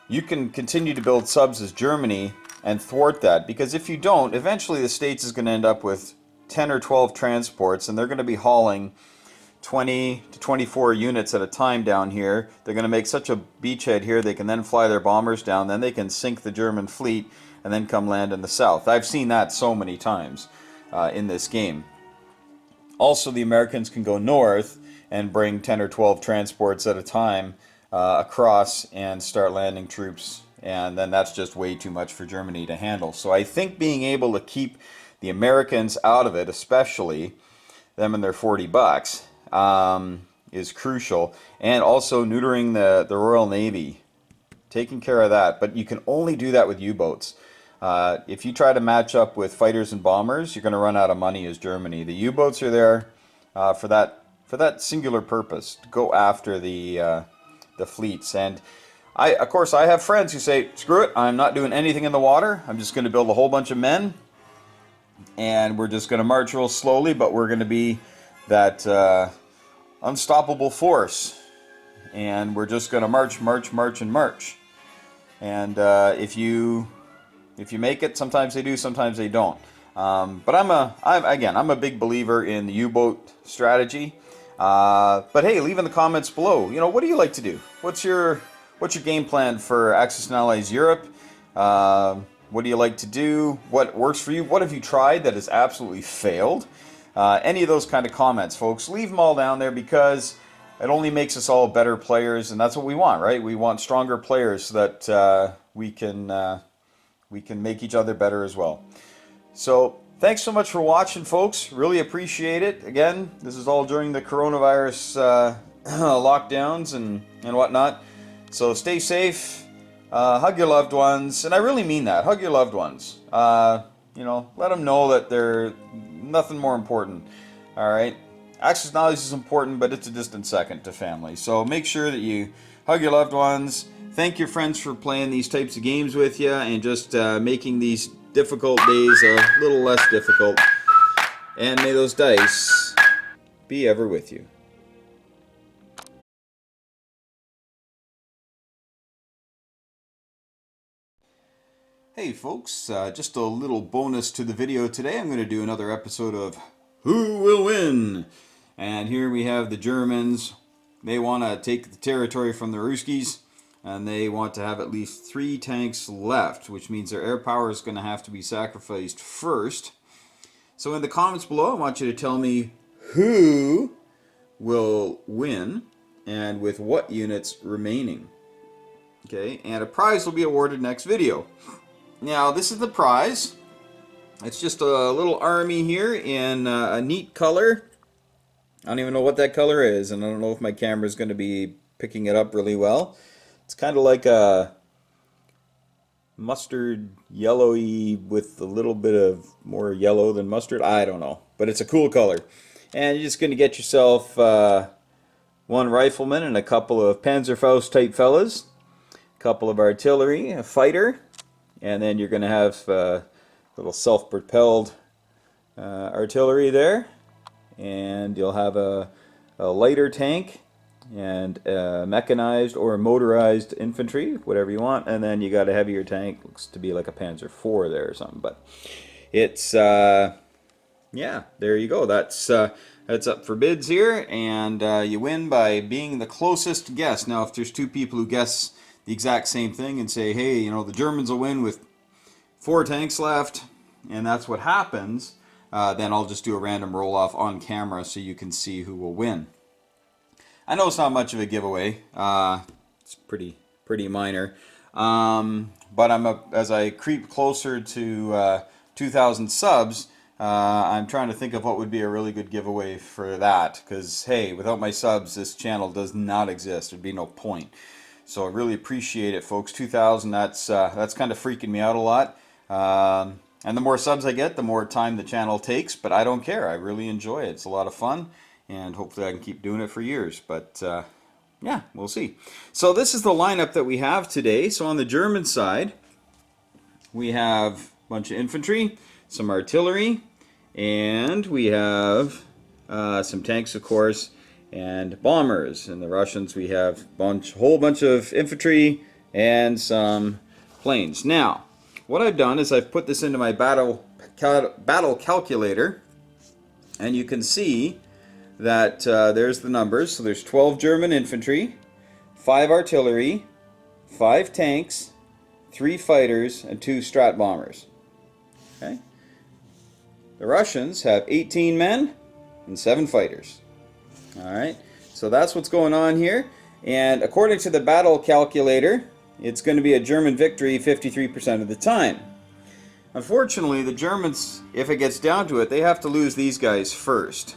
Speaker 1: you can continue to build subs as Germany and thwart that, because if you don't, eventually the States is going to end up with 10 or 12 transports, and they're going to be hauling 20 to 24 units at a time down here. They're going to make such a beachhead here, they can then fly their bombers down, then they can sink the German fleet and then come land in the south. I've seen that so many times in this game. Also, the Americans can go north and bring 10 or 12 transports at a time across and start landing troops, and then that's just way too much for Germany to handle. So I think being able to keep the Americans out of it, especially them and their $40, is crucial. And also neutering the Royal Navy, taking care of that. But you can only do that with U-boats. If you try to match up with fighters and bombers, you're going to run out of money as Germany. The U-boats are there for that singular purpose, to go after the fleets. And of course, I have friends who say, screw it, I'm not doing anything in the water. I'm just going to build a whole bunch of men, and we're just going to march real slowly, but we're going to be that unstoppable force, and we're just going to march, march, march, and march. And if you make it, sometimes they do, sometimes they don't. But I'm a big believer in the U-boat strategy. But hey, leave in the comments below. What do you like to do? What's your game plan for Axis and Allies Europe? What do you like to do? What works for you? What have you tried that has absolutely failed? Any of those kind of comments, folks, leave them all down there, because it only makes us all better players, and that's what we want, right? We want stronger players so that we can make each other better as well. So thanks so much for watching, folks. Really appreciate it. Again, this is all during the coronavirus lockdowns and whatnot. So stay safe. Hug your loved ones, and I really mean that. Hug your loved ones. Let them know that they're nothing more important. All right, Axis knowledge is important, but it's a distant second to family. So make sure that you hug your loved ones. Thank your friends for playing these types of games with you, and just making these difficult days a little less difficult. And may those dice be ever with you. Hey folks, just a little bonus to the video today. I'm going to do another episode of Who Will Win? And here we have the Germans. They want to take the territory from the Ruskies, and they want to have at least 3 tanks left, which means their air power is going to have to be sacrificed first. So in the comments below, I want you to tell me who will win and with what units remaining. Okay, and a prize will be awarded next video. Now, this is the prize. It's just a little army here in a neat color. I don't even know what that color is, and I don't know if my camera is going to be picking it up really well. It's kind of like a mustard yellowy with a little bit of more yellow than mustard. I don't know, but it's a cool color. And you're just going to get yourself 1 rifleman and a couple of Panzerfaust type fellas, a couple of artillery, a fighter, and then you're going to have little self-propelled artillery there. And you'll have a lighter tank and mechanized or motorized infantry, whatever you want, and then you got a heavier tank. Looks to be like a Panzer IV there or something, but it's yeah, there you go. That's up for bids here, and you win by being the closest guess. Now, if there's 2 people who guess the exact same thing and say, hey, you know, the Germans will win with 4 tanks left, and that's what happens, then I'll just do a random roll-off on camera so you can see who will win. I know it's not much of a giveaway. It's pretty minor. But as I creep closer to 2,000 subs, I'm trying to think of what would be a really good giveaway for that. Because, hey, without my subs, this channel does not exist. There'd be no point. So I really appreciate it, folks. 2,000, that's kind of freaking me out a lot. And the more subs I get, the more time the channel takes, but I don't care. I really enjoy it. It's a lot of fun, and hopefully I can keep doing it for years. But yeah, we'll see. So this is the lineup that we have today. So on the German side, we have a bunch of infantry, some artillery, and we have some tanks, of course, and bombers. And the Russians, we have a whole bunch of infantry and some planes. Now, what I've done is I've put this into my battle calculator, and you can see that there's the numbers. So there's 12 German infantry, 5 artillery, 5 tanks, 3 fighters, and 2 Strat bombers. Okay. The Russians have 18 men and 7 fighters. All right. So that's what's going on here. And according to the battle calculator, it's going to be a German victory 53% of the time. Unfortunately, the Germans, if it gets down to it, they have to lose these guys first.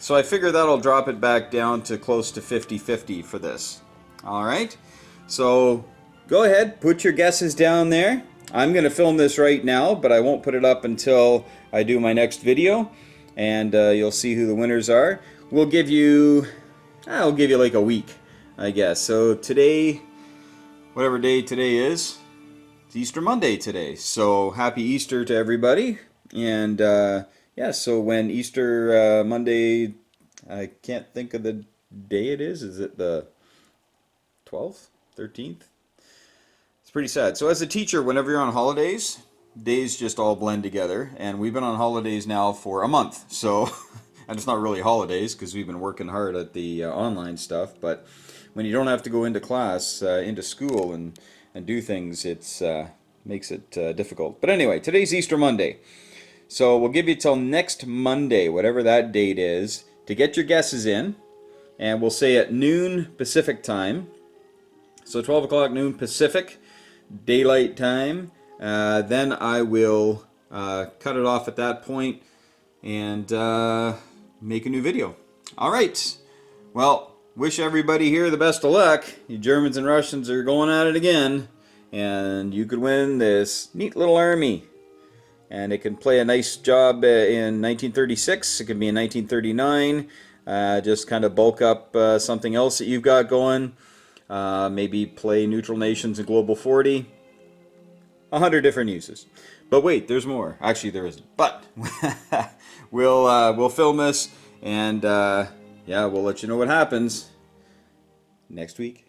Speaker 1: So I figure that'll drop it back down to close to 50-50 for this. Alright, so go ahead, put your guesses down there. I'm going to film this right now, but I won't put it up until I do my next video. And you'll see who the winners are. I'll give you like a week, I guess. So today, whatever day today is, it's Easter Monday today. So happy Easter to everybody. And yeah, so when Easter Monday, I can't think of the day it is. Is it the 12th, 13th? It's pretty sad. So as a teacher, whenever you're on holidays, days just all blend together. And we've been on holidays now for a month. So, and it's not really holidays because we've been working hard at the online stuff. But when you don't have to go into class, into school and do things, it's makes it difficult. But anyway, today's Easter Monday. So we'll give you till next Monday, whatever that date is, to get your guesses in. And we'll say at noon Pacific time. So 12 o'clock noon Pacific, daylight time. Then I will cut it off at that point and make a new video. All right. Well, wish everybody here the best of luck. You Germans and Russians are going at it again. And you could win this neat little army. And it can play a nice job in 1936. It can be in 1939. Just kind of bulk up something else that you've got going. Maybe play neutral nations in Global 40. 100 different uses. But wait, there's more. Actually, there isn't. But we'll film this, and yeah, we'll let you know what happens next week.